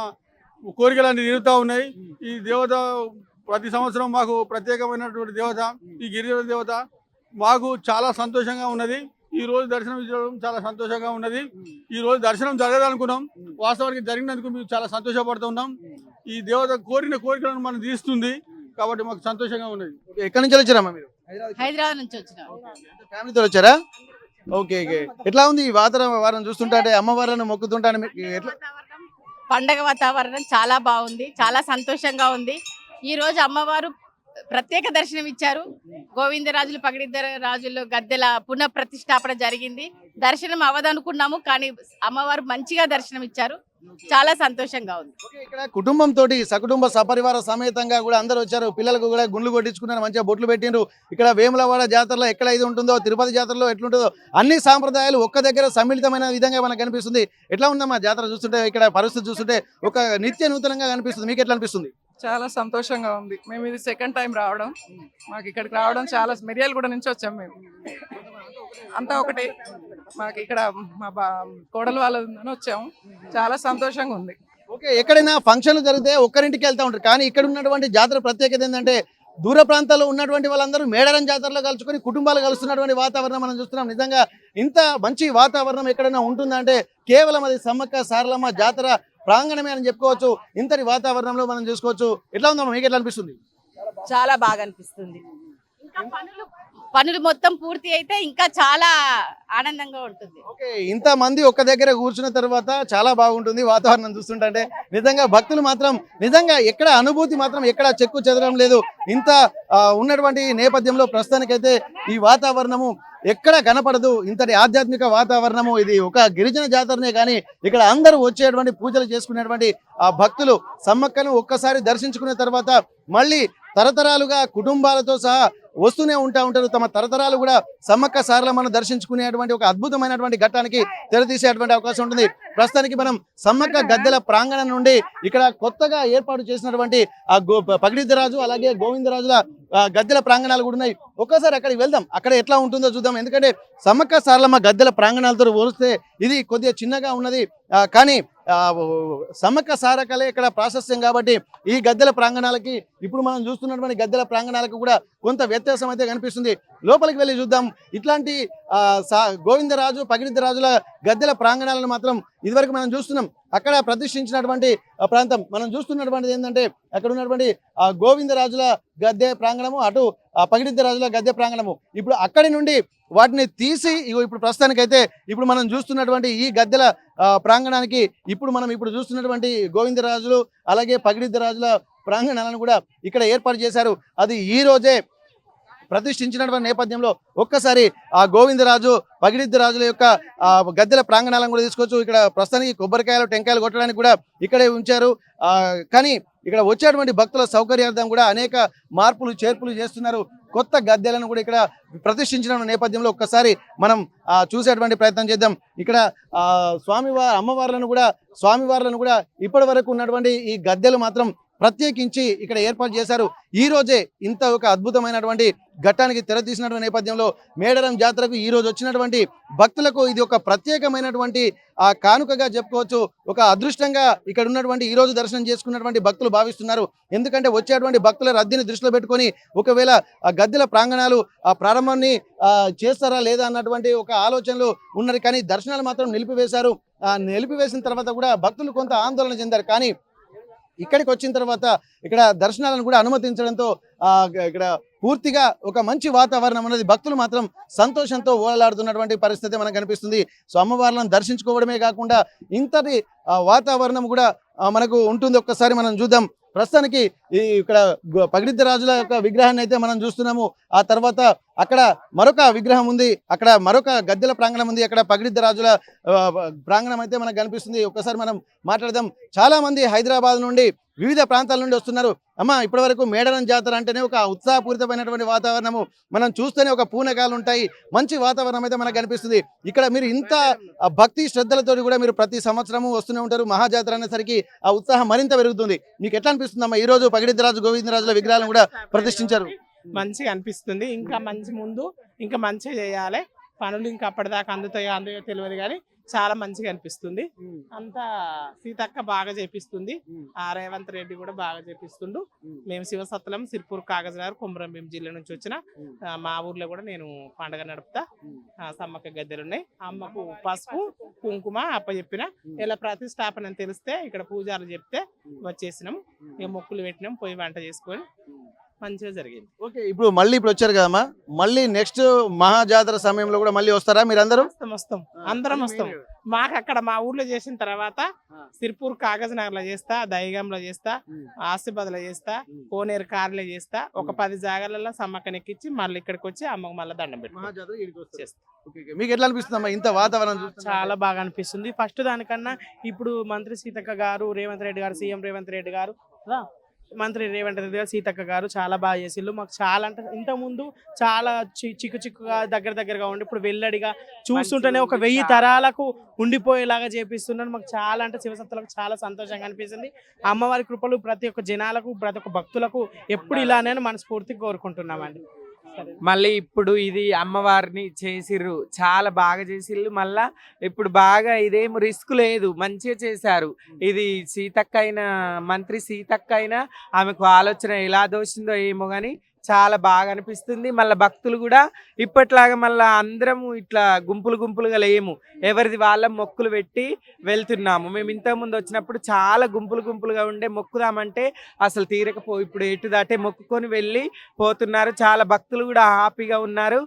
కోరికలన్నీ తీరుతూ ఉన్నాయి. ఈ దేవత ప్రతి సంవత్సరం మాకు ప్రత్యేకమైనటువంటి దేవత ఈ గిరిజన దేవత. మాకు చాలా సంతోషంగా ఉన్నది. ఈ రోజు దర్శనం ఇచ్చడం చాలా సంతోషంగా ఉన్నది. ఈ రోజు దర్శనం జరగాలనుకున్నాం, వాస్తవానికి జరిగినందుకు మేము చాలా సంతోషపడుతున్నాం. ఈ దేవత కోరిన కోరికలను మనం తీస్తుంది కాబట్టి మాకు సంతోషంగా ఉన్నది. ఎక్కడి నుంచి వచ్చారమ్మా మీరు? హైదరాబాద్ నుంచి వచ్చిన ఫ్యామిలీతో వచ్చారా? Okay okay. ఎట్లా ఉంది ఈ వాతావరణం చూస్తుంటే? అమ్మవారిని మొక్కుతుంటాను. పండగ వాతావరణం చాలా బాగుంది, చాలా సంతోషంగా ఉంది. ఈ రోజు అమ్మవారు ప్రత్యేక దర్శనం ఇచ్చారు. గోవిందరాజులు పగిడిద్దర రాజులు గద్దెల పునః ప్రతిష్టాపన జరిగింది. దర్శనం అవదనుకున్నాము, కానీ అమ్మవారు మంచిగా దర్శనం ఇచ్చారు. చాలా సంతోషంగా ఉంది. ఇక్కడ కుటుంబంతో సకుటుంబ సపరివార సమేతంగా కూడా అందరూ వచ్చారు. పిల్లలకు కూడా గుండ్లు కొట్టించుకున్నారు, మంచిగా బొట్లు పెట్టిండ్రు. ఇక్కడ వేములవాడ జాతరలో ఎక్కడ ఇది ఉంటుందో, తిరుపతి జాతరలో ఎట్లుంటుందో అన్ని సాంప్రదాయాలు ఒక్క దగ్గర సమ్మిళితమైన విధంగా మనకు కనిపిస్తుంది. ఎట్లా ఉందమ్మా జాతర చూస్తుంటే? ఇక్కడ పరిస్థితి చూస్తుంటే ఒక నిత్య నూతనంగా కనిపిస్తుంది. మీకు ఎట్లా అనిపిస్తుంది? చాలా సంతోషంగా ఉంది. మేము ఇది సెకండ్ టైం రావడం. మాకు ఇక్కడికి రావడం చాలా మిర్యాలగూడ నుంచి వచ్చాం. మేము అంతా ఒకటి. మాకు ఇక్కడ మా కోడలు వాళ్ళని వచ్చాము. చాలా సంతోషంగా ఉంది. ఓకే. ఎక్కడైనా ఫంక్షన్లు జరిగితే ఒక్కరింటికి వెళ్తూ ఉంటారు, కానీ ఇక్కడ ఉన్నటువంటి జాతర ప్రత్యేకత ఏంటంటే దూర ప్రాంతాల్లో ఉన్నటువంటి వాళ్ళందరూ మేడారం జాతరలో కలుసుకొని కుటుంబాలు కలుస్తున్నటువంటి వాతావరణం మనం చూస్తున్నాం. నిజంగా ఇంత మంచి వాతావరణం ఎక్కడైనా ఉంటుందంటే కేవలం అది సమ్మక్క సారలమ్మ జాతర ప్రాంగణమే అని చెప్పుకోవచ్చు. ఇంతటి వాతావరణంలో మనం చూసుకోవచ్చు. ఎట్లా ఉందమ్మా, మీకు ఎట్లా అనిపిస్తుంది? చాలా బాగా అనిపిస్తుంది. పనులు మొత్తం పూర్తి అయితే ఇంకా చాలా ఆనందంగా ఉంటుంది. ఓకే. ఇంత మంది ఒక్క దగ్గర కూర్చున్న తర్వాత చాలా బాగుంటుంది వాతావరణం చూస్తుంటే. నిజంగా భక్తులు మాత్రం నిజంగా ఎక్కడ అనుభూతి మాత్రం ఎక్కడ చెక్కు చెదరడం లేదు. ఇంత ఉన్నటువంటి నేపథ్యంలో ప్రస్తుతానికైతే ఈ వాతావరణము ఎక్కడ కనపడదు. ఇంతటి ఆధ్యాత్మిక వాతావరణము. ఇది ఒక గిరిజన జాతరనే, కానీ ఇక్కడ అందరూ వచ్చేటువంటి పూజలు చేసుకునేటువంటి భక్తులు సమ్మక్కను ఒక్కసారి దర్శించుకున్న తర్వాత మళ్ళీ తరతరాలుగా కుటుంబాలతో సహా వస్తూనే ఉంటారు. తమ తరతరాలు కూడా సమ్మక్క సారలమ్మను దర్శించుకునేటువంటి ఒక అద్భుతమైనటువంటి ఘట్టానికి తెరతీసేటువంటి అవకాశం ఉంటుంది. ప్రస్తుతానికి మనం సమ్మక్క గద్దెల ప్రాంగణం నుండి ఇక్కడ కొత్తగా ఏర్పాటు చేసినటువంటి పగిడిద్దరాజు అలాగే గోవిందరాజుల గద్దెల ప్రాంగణాలు కూడా ఉన్నాయి. ఒక్కసారి అక్కడికి వెళ్దాం, అక్కడ ఎట్లా ఉంటుందో చూద్దాం. ఎందుకంటే సమ్మక్క సారలమ్మ గద్దెల ప్రాంగణాలతో పోలిస్తే ఇది కొద్దిగా చిన్నగా ఉన్నది, కానీ సమ్మక్క సారకలే ఇక్కడ ప్రాశస్త్యం కాబట్టి ఈ గద్దెల ప్రాంగణాలకి ఇప్పుడు మనం చూస్తున్నటువంటి గద్దెల ప్రాంగణాలకు కూడా కొంత వ్యత్యాసం అయితే కనిపిస్తుంది. లోపలికి వెళ్ళి చూద్దాం. ఇట్లాంటి గోవిందరాజు పగిడిద్దరాజుల గద్దెల ప్రాంగణాలను మాత్రం ఇదివరకు మనం చూస్తున్నాం. అక్కడ ప్రతిష్ఠించినటువంటి ప్రాంతం మనం చూస్తున్నటువంటిది ఏంటంటే అక్కడ ఉన్నటువంటి గోవిందరాజుల గద్దె ప్రాంగణము, అటు పగిడిద్దరాజుల గద్దె ప్రాంగణము. ఇప్పుడు అక్కడి నుండి వాటిని తీసి ఇప్పుడు ప్రస్తుతానికైతే ఇప్పుడు మనం చూస్తున్నటువంటి ఈ గద్దెల ప్రాంగణానికి ఇప్పుడు చూస్తున్నటువంటి గోవిందరాజులు అలాగే పగిడిద్దరాజుల ప్రాంగణాలను కూడా ఇక్కడ ఏర్పాటు చేశారు. అది ఈ రోజే ప్రతిష్ఠించినటువంటి నేపథ్యంలో ఒక్కసారి ఆ గోవిందరాజు పగిడిద్ది రాజుల యొక్క గద్దెల ప్రాంగణాలను కూడా తీసుకోవచ్చు. ఇక్కడ ప్రస్తుతానికి కొబ్బరికాయలు టెంకాయలు కొట్టడానికి కూడా ఇక్కడే ఉంచారు. కానీ ఇక్కడ వచ్చేటువంటి భక్తుల సౌకర్యార్థం కూడా అనేక మార్పులు చేర్పులు చేస్తున్నారు. కొత్త గద్దెలను కూడా ఇక్కడ ప్రతిష్ఠించిన నేపథ్యంలో ఒక్కసారి మనం చూసేటువంటి ప్రయత్నం చేద్దాం. ఇక్కడ అమ్మవార్లను కూడా ఇప్పటి వరకు ఉన్నటువంటి ఈ గద్దెలు మాత్రం ప్రత్యేకించి ఇక్కడ ఏర్పాటు చేశారు. ఈ రోజే ఇంత ఒక అద్భుతమైనటువంటి ఘట్టానికి తెరతీసినటువంటి నేపథ్యంలో మేడారం జాతరకు ఈ రోజు వచ్చినటువంటి భక్తులకు ఇది ఒక ప్రత్యేకమైనటువంటి కానుకగా చెప్పుకోవచ్చు. ఒక అదృష్టంగా ఇక్కడ ఉన్నటువంటి ఈ రోజు దర్శనం చేసుకున్నటువంటి భక్తులు భావిస్తున్నారు. ఎందుకంటే వచ్చేటువంటి భక్తుల రద్దీని దృష్టిలో పెట్టుకొని ఒకవేళ ఆ గద్దెల ప్రాంగణాలు ప్రారంభాన్ని చేస్తారా లేదా అన్నటువంటి ఒక ఆలోచనలు ఉన్నారు. కానీ దర్శనాలు మాత్రం నిలిపివేశారు. నిలిపివేసిన తర్వాత కూడా భక్తులు కొంత ఆందోళన చెందారు. కానీ ఇక్కడికి వచ్చిన తర్వాత ఇక్కడ దర్శనాలను కూడా అనుమతించడంతో ఇక్కడ పూర్తిగా ఒక మంచి వాతావరణం అనేది భక్తులు మాత్రం సంతోషంతో ఓలాడుతున్నటువంటి పరిస్థితి మనకు కనిపిస్తుంది. సో అమ్మవార్లను దర్శించుకోవడమే కాకుండా ఇంతటి వాతావరణం కూడా మనకు ఉంటుంది. ఒక్కసారి మనం చూద్దాం. ప్రస్తుతానికి ఇక్కడ పగిడిద్ది రాజుల యొక్క విగ్రహాన్ని అయితే మనం చూస్తున్నాము. ఆ తర్వాత అక్కడ మరొక విగ్రహం ఉంది, అక్కడ మరొక గద్దెల ప్రాంగణం ఉంది, అక్కడ పగిడిద్ది రాజుల ప్రాంగణం అయితే మనకు కనిపిస్తుంది. ఒక్కసారి మనం మాట్లాడదాం. చాలా మంది హైదరాబాద్ నుండి వివిధ ప్రాంతాల నుండి వస్తున్నారు. అమ్మ, ఇప్పటి వరకు మేడారం జాతర అంటేనే ఒక ఉత్సాహపూరితమైనటువంటి వాతావరణము, మనం చూస్తేనే ఒక పూనకాలు ఉంటాయి, మంచి వాతావరణం అయితే మనకు కనిపిస్తుంది. ఇక్కడ మీరు ఇంత భక్తి శ్రద్ధలతో కూడా మీరు ప్రతి సంవత్సరము వస్తూనే ఉంటారు. మహాజాతర అనేసరికి ఆ ఉత్సాహం మరింత పెరుగుతుంది. మీకు ఎట్లా అనిపిస్తుంది అమ్మా? ఈ రోజు పగిడిద్ది రాజు గోవిందరాజుల విగ్రహాలను కూడా ప్రతిష్ఠించారు. మంచిగా అనిపిస్తుంది. ఇంకా మంచి ఇంకా మంచిగా చేయాలి. పనులు ఇంకా అప్పటిదాకా అందుతాయో తెలియదు కానీ చాలా మంచిగా అనిపిస్తుంది. అంతా సీతక్క బాగా చేపిస్తుంది. రేవంత్ రెడ్డి కూడా బాగా చేపిస్తుండు. మేము శివసత్తులం సిర్పూర్ కాగజ్నగర్ కొమరంభీం జిల్లా నుంచి వచ్చిన మా ఊర్లో కూడా నేను పండగ నడుపుతా. సమ్మక్క గద్దెలు ఉన్నాయి. అమ్మకు పసుపు కుంకుమ అప్పచెప్పిన ఇలా ప్రతిష్టాపన అని తెలిస్తే ఇక్కడ పూజారులు చెప్తే వచ్చేసినాం. ఇక మొక్కులు పెట్టినాం, పోయి వంట చేసుకొని మంచిగా జరిగింది. ఓకే, ఇప్పుడు వచ్చారు కదమ్మా, మళ్ళీ నెక్స్ట్ మహాజాతర సమయంలో కూడా మళ్ళీ వస్తారా మీరందరూ? వస్తాం, అందరం వస్తాం. మాకు అక్కడ మా ఊర్లో చేసిన తర్వాత సిర్పూర్ కాగజ్నగర్ లో చేస్తా, దైగంలో చేస్తా, ఆసిబాద్లో చేస్తా, కోనేరు కార్లో చేస్తా. ఒక 10 జాగాలలో సమ్మక్కనెక్కించి మళ్ళీ ఇక్కడికి వచ్చి అమ్మకు మళ్ళీ దండం పెట్టి చేస్తా. మీకు ఎట్లా అనిపిస్తుంది ఇంత వాతావరణం? చాలా బాగా అనిపిస్తుంది. ఫస్ట్ దానికన్నా ఇప్పుడు మంత్రి సీతక్క గారు, రేవంత్ రెడ్డి గారు, సీఎం రేవంత్ రెడ్డి గారు, మంత్రి రేవంత్ రెడ్డి గారు, సీతక్క గారు చాలా బాగా చేసిళ్ళు. మాకు చాలా అంటే ఇంతకుముందు చాలా చిక్కుగా దగ్గరగా ఉండి ఇప్పుడు వెల్లడిగా చూస్తుంటేనే ఒక 1000 తరాలకు ఉండిపోయేలాగా చేపిస్తున్నారు. మాకు చాలా అంటే శివసత్తులకు చాలా సంతోషంగా అనిపిస్తుంది. అమ్మవారి కృపలు ప్రతి ఒక్క జనాలకు, ప్రతి ఒక్క భక్తులకు ఎప్పుడు ఇలానే మనస్ఫూర్తిగా కోరుకుంటున్నామండి. మళ్ళీ ఇప్పుడు ఇది అమ్మవారిని చేసిర్రు, చాలా బాగా చేసిర్రు. మళ్ళా ఇప్పుడు బాగా ఇదేం రిస్క్ లేదు, మంచిగా చేశారు. ఇది సీతక్క అయినా, మంత్రి సీతక్క అయినా ఆమెకు ఆలోచన ఎలా దోచిందో ఏమో కానీ చాలా బాగా అనిపిస్తుంది. మళ్ళీ భక్తులు కూడా ఇప్పట్లాగా మళ్ళీ అందరము ఇట్లా గుంపులుగా లేము, ఎవరిది వాళ్ళ మొక్కులు పెట్టి వెళ్తున్నాము. మేము ఇంతకుముందు వచ్చినప్పుడు చాలా గుంపులుగా ఉండే, మొక్కుదామంటే అసలు తీరకపోయి ఇప్పుడు ఎటు దాటే మొక్కుకొని వెళ్ళి పోతున్నారు. చాలా భక్తులు కూడా హ్యాపీగా ఉన్నారు.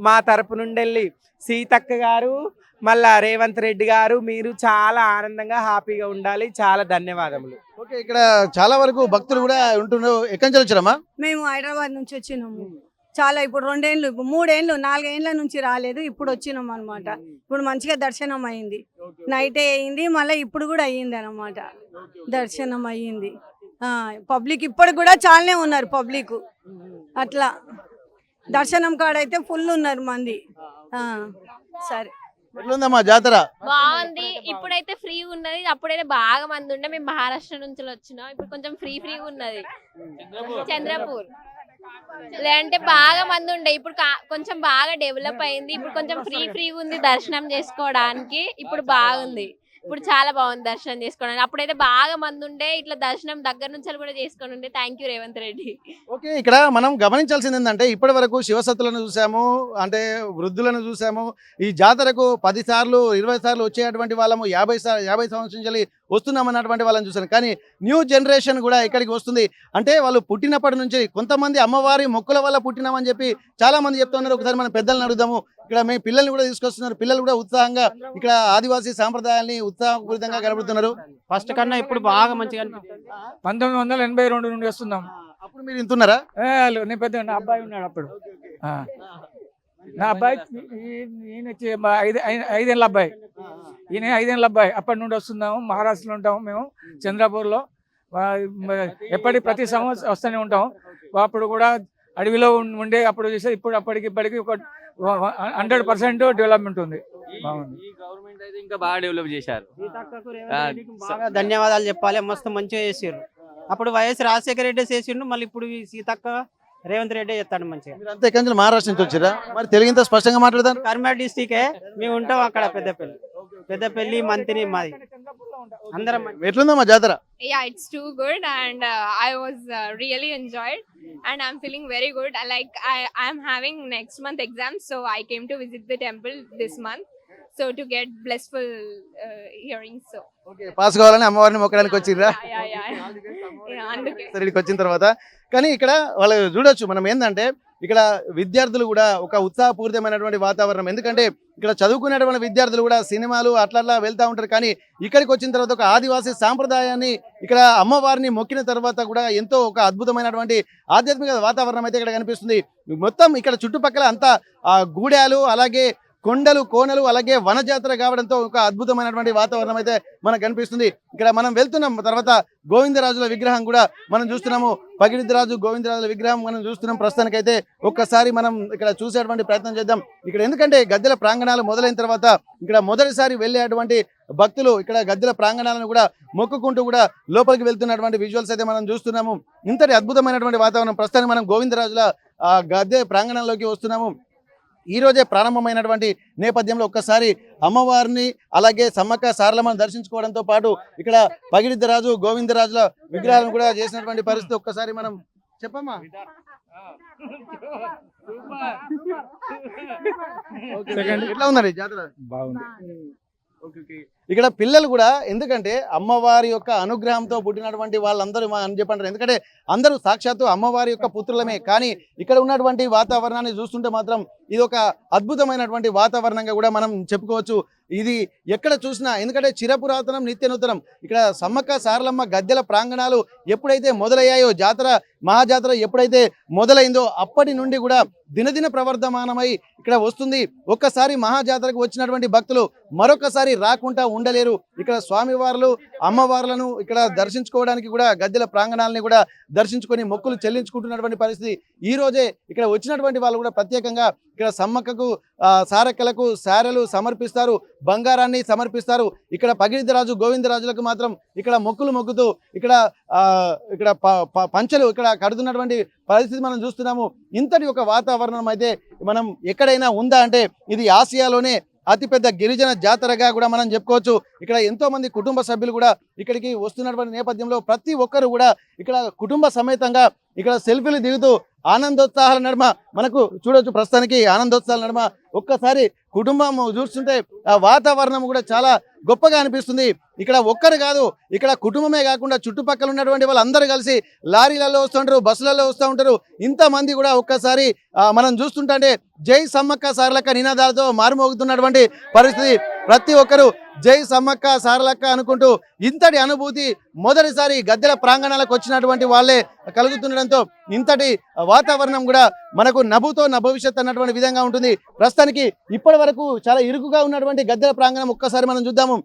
మా తరపు నుండి వెళ్ళి సీతక్క గారు, మళ్ళా రేవంత్ రెడ్డి గారు, మీరు చాలా ఆనందంగా హ్యాపీగా ఉండాలి. చాలా ధన్యవాదములు. ఓకే, ఇక్కడ చాలా వరకు భక్తులు కూడా ఉంటున్నారు. ఎక్కడి నుంచి వచ్చారమ్మా? మేము హైదరాబాద్ నుంచి వచ్చినాము. చాలా ఇప్పుడు 2 ఏళ్ళు, 3 ఏళ్ళు, 4 ఏళ్ళ నుంచి రాలేదు. ఇప్పుడు వచ్చినాం అనమాట. ఇప్పుడు మంచిగా దర్శనం అయింది. నైటే అయింది, మళ్ళీ ఇప్పుడు కూడా అయ్యింది అనమాట. దర్శనం అయ్యింది. పబ్లిక్ ఇప్పటికి కూడా చాలానే ఉన్నారు. పబ్లిక్ అట్లా దర్శనం కాడైతే ఫుల్ ఉన్నారు మంది. సరే, ఎట్లుందమ్మా జాతర? బాగుంది. ఇప్పుడైతే ఫ్రీ ఉన్నది, అప్పుడైతే బాగా మంది ఉండే. మేము మహారాష్ట్ర నుంచి వచ్చినాం. ఇప్పుడు కొంచెం ఫ్రీ ఉన్నది. చంద్రపూర్ లేదంటే బాగా మంది ఉండే, ఇప్పుడు కొంచెం బాగా డెవలప్ అయింది. ఇప్పుడు కొంచెం ఫ్రీ ఉంది దర్శనం చేసుకోవడానికి. ఇప్పుడు బాగుంది. ఇప్పుడు చాలా బాగుంది దర్శనం చేసుకోవడానికి. అప్పుడైతే బాగా మంది ఉండే, ఇట్లా దర్శనం దగ్గర నుంచి కూడా చేసుకొని ఉండే. Thank you Revanth Reddy. Okay, ఇక్కడ మనం గమనించాల్సింది ఏంటంటే ఇప్పటి వరకు శివసత్తులను చూసాము, అంటే వృద్ధులను చూసాము. ఈ జాతరకు 10 సార్లు 20 సార్లు వచ్చేటువంటి వాళ్ళము, 50 సంవత్సరం నుంచి వస్తున్నామన్నటువంటి వాళ్ళని చూసాను. కానీ న్యూ జనరేషన్ కూడా ఇక్కడికి వస్తుంది. అంటే వాళ్ళు పుట్టినప్పటి నుంచి కొంతమంది అమ్మవారి మొక్కుల వల్ల పుట్టినామని చెప్పి చాలా మంది చెప్తున్నారు. ఒకసారి మనం పెద్దలను అడుగుదాము. ఇక్కడ మీ పిల్లల్ని కూడా తీసుకొస్తున్నారు. పిల్లలు కూడా ఉత్సాహంగా ఇక్కడ ఆదివాసీ సాంప్రదాయాల్ని ఉత్సాహపూరితంగా కనబడుతున్నారు. ఫస్ట్ కన్నా ఇప్పుడు బాగా మంచిగా 1982 నుండి వస్తున్నాం. అప్పుడు మీరు ఇంతున్నారా? నేను పెద్ద నా అబ్బాయి ఉన్నాడు అప్పుడు. నా అబ్బాయి ఈయన ఐదేళ్ళ అబ్బాయి, ఈయన 5 ఏళ్ళ అబ్బాయి. అప్పటి నుండి వస్తున్నాము, మహారాష్ట్రలో ఉంటాము మేము, చంద్రపూర్లో. ప్రతి సంవత్సరం వస్తూనే ఉంటాం. అప్పుడు కూడా అడవిలో ఉండే అప్పుడు చేసే ఇప్పుడు ఇప్పటికి ఒక 100% డెవలప్మెంట్ ఉంది. బాగుంది. ఈ గవర్నమెంట్ అయితే ఇంకా బాగా డెవలప్ చేశారు. బాగా ధన్యవాదాలు చెప్పాలి, మస్తు మంచిగా చేసారు. అప్పుడు వైఎస్ రాజశేఖర రెడ్డి చేసిండు, మళ్ళీ ఇప్పుడు ఈ సీతక్క రేవంత్ రెడ్డి చేస్తాడు మంచిగా. మీరంతా ఎక్కడి నుంచి మహారాష్ట్ర నుంచి వచ్చారా? మరి తెలుగు ఇంత స్పష్టంగా మాట్లాడతారు? కర్మాడ్ డిస్టికే మేము ఉంటాం అక్కడ. పెద్దపల్లి మంత్రి మాది. అందరం ఎట్లుందమ్మా జాతర? Yeah, it's too good, and I was really enjoyed, and I'm feeling very good. I'm having next month exams, so I came to visit the temple this month, so to get blissful hearings. So okay, pass కావాలని అమ్మవారిని మొక్కడానికి వచ్చిర్రా? అందుకే సరే, ఇక్కడికి వచ్చిన తర్వాత కానీ ఇక్కడ వాళ్ళు చూడొచ్చు మనం ఏంటంటే ఇక్కడ విద్యార్థులు కూడా ఒక ఉత్సాహపూరితమైనటువంటి వాతావరణం. ఎందుకంటే ఇక్కడ చదువుకునేటువంటి విద్యార్థులు కూడా సినిమాలు అట్లా వెళ్తూ ఉంటారు. కానీ ఇక్కడికి వచ్చిన తర్వాత ఒక ఆదివాసీ సాంప్రదాయాన్ని ఇక్కడ అమ్మవారిని మొక్కిన తర్వాత కూడా ఎంతో ఒక అద్భుతమైనటువంటి ఆధ్యాత్మిక వాతావరణం అయితే ఇక్కడ కనిపిస్తుంది. మొత్తం ఇక్కడ చుట్టుపక్కల అంతా గూడాలు, అలాగే కొండలు, కోనలు, అలాగే వన జాతర కావడంతో ఒక అద్భుతమైనటువంటి వాతావరణం అయితే మనకు కనిపిస్తుంది. ఇక్కడ మనం వెళ్తున్నాం. తర్వాత గోవిందరాజుల విగ్రహం కూడా మనం చూస్తున్నాము. పగిడిద్దరాజు గోవిందరాజుల విగ్రహం మనం చూస్తున్నాం. ప్రస్తుతానికైతే ఒక్కసారి మనం ఇక్కడ చూసేటువంటి ప్రయత్నం చేద్దాం. ఇక్కడ ఎందుకంటే గద్దెల ప్రాంగణాలు మొదలైన తర్వాత ఇక్కడ మొదటిసారి వెళ్ళేటువంటి భక్తులు ఇక్కడ గద్దెల ప్రాంగణాలను కూడా మొక్కుకుంటూ కూడా లోపలికి వెళ్తున్నటువంటి విజువల్స్ అయితే మనం చూస్తున్నాము. ఇంతటి అద్భుతమైనటువంటి వాతావరణం. ప్రస్తుతానికి మనం గోవిందరాజుల గద్దె ప్రాంగణంలోకి వస్తున్నాము. ఈ రోజే ప్రారంభమైనటువంటి నేపథ్యంలో ఒక్కసారి అమ్మవారిని అలాగే సమ్మక్క సారలమ్మను దర్శించుకోవడంతో పాటు ఇక్కడ పగిడిద్దరాజు గోవిందరాజుల విగ్రహాలను కూడా చేసినటువంటి పరిస్థితి ఒక్కసారి మనం చెప్పమ్మా. ఎట్లా ఉందండి జాతర? బాగుంది. ఇక్కడ పిల్లలు కూడా ఎందుకంటే అమ్మవారి యొక్క అనుగ్రహంతో పుట్టినటువంటి వాళ్ళందరూ అని చెప్పంటారు. ఎందుకంటే అందరూ సాక్షాత్తు అమ్మవారి యొక్క పుత్రులమే. కానీ ఇక్కడ ఉన్నటువంటి వాతావరణాన్ని చూస్తుంటే మాత్రం ఇది ఒక అద్భుతమైనటువంటి వాతావరణంగా కూడా మనం చెప్పుకోవచ్చు. ఇది ఎక్కడ చూసినా ఎందుకంటే చిరపురాతనం నిత్య నూతనం. ఇక్కడ సమ్మక్క సారలమ్మ గద్దెల ప్రాంగణాలు ఎప్పుడైతే మొదలయ్యాయో, జాతర మహాజాతర ఎప్పుడైతే మొదలైందో అప్పటి నుండి కూడా దినదిన ప్రవర్ధమానమై ఇక్కడ వస్తుంది. ఒక్కసారి మహాజాతరకు వచ్చినటువంటి భక్తులు మరొకసారి రాకుండా ఉండలేరు. ఇక్కడ స్వామివార్లు అమ్మవార్లను ఇక్కడ దర్శించుకోవడానికి కూడా గద్దెల ప్రాంగణాలని కూడా దర్శించుకొని మొక్కులు చెల్లించుకుంటున్నటువంటి పరిస్థితి. ఈ రోజే ఇక్కడ వచ్చినటువంటి వాళ్ళు కూడా ప్రత్యేకంగా ఇక్కడ సమ్మక్కకు సారక్కలకు సారెలు సమర్పిస్తారు, బంగారాన్ని సమర్పిస్తారు. ఇక్కడ పగిడిద్దరాజు గోవిందరాజులకు మాత్రం ఇక్కడ మొక్కులు మొక్కుతూ ఇక్కడ పంచలు ఇక్కడ కడుతున్నటువంటి పరిస్థితి మనం చూస్తున్నాము. ఇంతటి ఒక వాతావరణం అయితే మనం ఎక్కడైనా ఉందా అంటే ఇది ఆసియాలోనే అతిపెద్ద గిరిజన జాతరగా కూడా మనం చెప్పుకోవచ్చు. ఇక్కడ ఎంతో మంది కుటుంబ సభ్యులు కూడా ఇక్కడికి వస్తున్నటువంటి నేపథ్యంలో ప్రతి ఒక్కరు కూడా ఇక్కడ కుటుంబ సమేతంగా ఇక్కడ సెల్ఫీలు దిగుతూ ఆనందోత్సాహాల నడుమ మనకు చూడొచ్చు. ప్రస్తుతానికి ఆనందోత్సాహాల నడుమ ఒక్కసారి కుటుంబం చూస్తుంటే ఆ వాతావరణం కూడా చాలా గొప్పగా అనిపిస్తుంది. ఇక్కడ ఒక్కరు కాదు, ఇక్కడ కుటుంబమే కాకుండా చుట్టుపక్కల ఉన్నటువంటి వాళ్ళందరూ కలిసి లారీలలో వస్తుంటారు, బస్సులలో వస్తూ ఉంటారు. ఇంతమంది కూడా ఒక్కసారి మనం చూస్తుంటే జై సమ్మక్క సారలక్క నినాదాలతో మారుమోగుతున్నటువంటి పరిస్థితి. ప్రతి ఒక్కరు జై సమ్మక్క సారలక్క అనుకుంటూ ఇంతటి అనుభూతి మొదటిసారి గద్దెల ప్రాంగణాలకు వచ్చినటువంటి వాళ్ళే కలుగుతుండడంతో ఇంతటి వాతావరణం కూడా మనకు నభూతో నభవిష్యత్ అన్నటువంటి విధంగా ఉంటుంది. ప్రస్తుతానికి ఇప్పటి వరకు చాలా ఇరుకుగా ఉన్నటువంటి గద్దెల ప్రాంగణం ఒక్కసారి మనం చూద్దాము.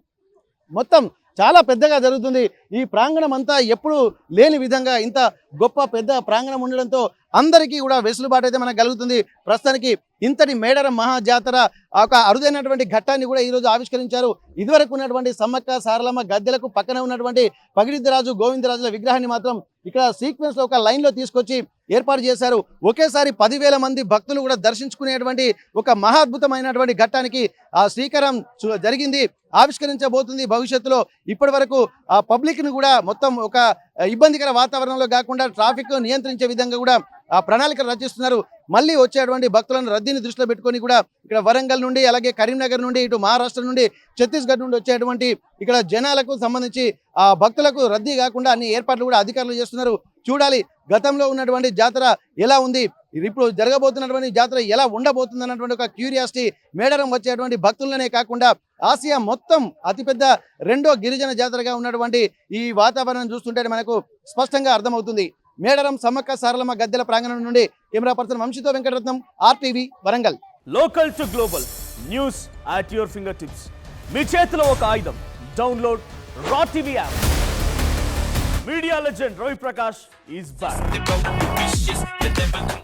మొత్తం చాలా పెద్దగా జరుగుతుంది. ఈ ప్రాంగణం అంతా ఎప్పుడు లేని విధంగా ఇంత గొప్ప పెద్ద ప్రాంగణం ఉండడంతో అందరికీ కూడా వెసులుబాటు అయితే మనకు కలుగుతుంది. ప్రస్తుతానికి ఇంతటి మేడారం మహాజాతర ఒక అరుదైనటువంటి ఘట్టాన్ని కూడా ఈరోజు ఆవిష్కరించారు. ఇదివరకు ఉన్నటువంటి సమ్మక్క సారలమ్మ గద్దెలకు పక్కన ఉన్నటువంటి పగిడిద్దరాజు గోవిందరాజుల విగ్రహాన్ని మాత్రం ఇక్కడ సీక్వెన్స్ లో ఒక లైన్ లో తీసుకొచ్చి ఏర్పాటు చేశారు. ఒకేసారి 10,000 మంది భక్తులు కూడా దర్శించుకునేటువంటి ఒక మహాద్భుతమైనటువంటి ఘట్టానికి ఆ శ్రీకారం జరిగింది, ఆవిష్కరించబోతుంది భవిష్యత్తులో. ఇప్పటి వరకు ఆ పబ్లిక్ ను కూడా మొత్తం ఒక ఇబ్బందికర వాతావరణంలో కాకుండా ట్రాఫిక్ నియంత్రించే విధంగా కూడా ఆ ప్రణాళికలు రచిస్తున్నారు. మళ్ళీ వచ్చేటువంటి భక్తులను రద్దీని దృష్టిలో పెట్టుకొని కూడా ఇక్కడ వరంగల్ నుండి అలాగే కరీంనగర్ నుండి ఇటు మహారాష్ట్ర నుండి ఛత్తీస్గఢ్ నుండి వచ్చేటువంటి ఇక్కడ జనాలకు సంబంధించి ఆ భక్తులకు రద్దీ కాకుండా అన్ని ఏర్పాట్లు కూడా అధికారులు చేస్తున్నారు. చూడాలి గతంలో ఉన్నటువంటి జాతర ఎలా ఉంది, ఇప్పుడు జరగబోతున్నటువంటి జాతర ఎలా ఉండబోతుంది అన్నటువంటి ఒక క్యూరియాసిటీ మేడారం వచ్చేటువంటి భక్తులనే కాకుండా ఆసియా మొత్తం అతిపెద్ద రెండో గిరిజన జాతరగా ఉన్నటువంటి ఈ వాతావరణం చూస్తుంటే మనకు స్పష్టంగా అర్థమవుతుంది. మేడారం సమ్మక్క సారలమ్మ గద్దెల ప్రాంగణం నుండి కెమెరా పర్సన్ వంశీతో Venkataratnam, RTV Warangal. Local to global news at your finger tips. మీ చేతిలో ఒక ఆయుధం. Download Ra TV app. Media legend Ravi Prakash is back.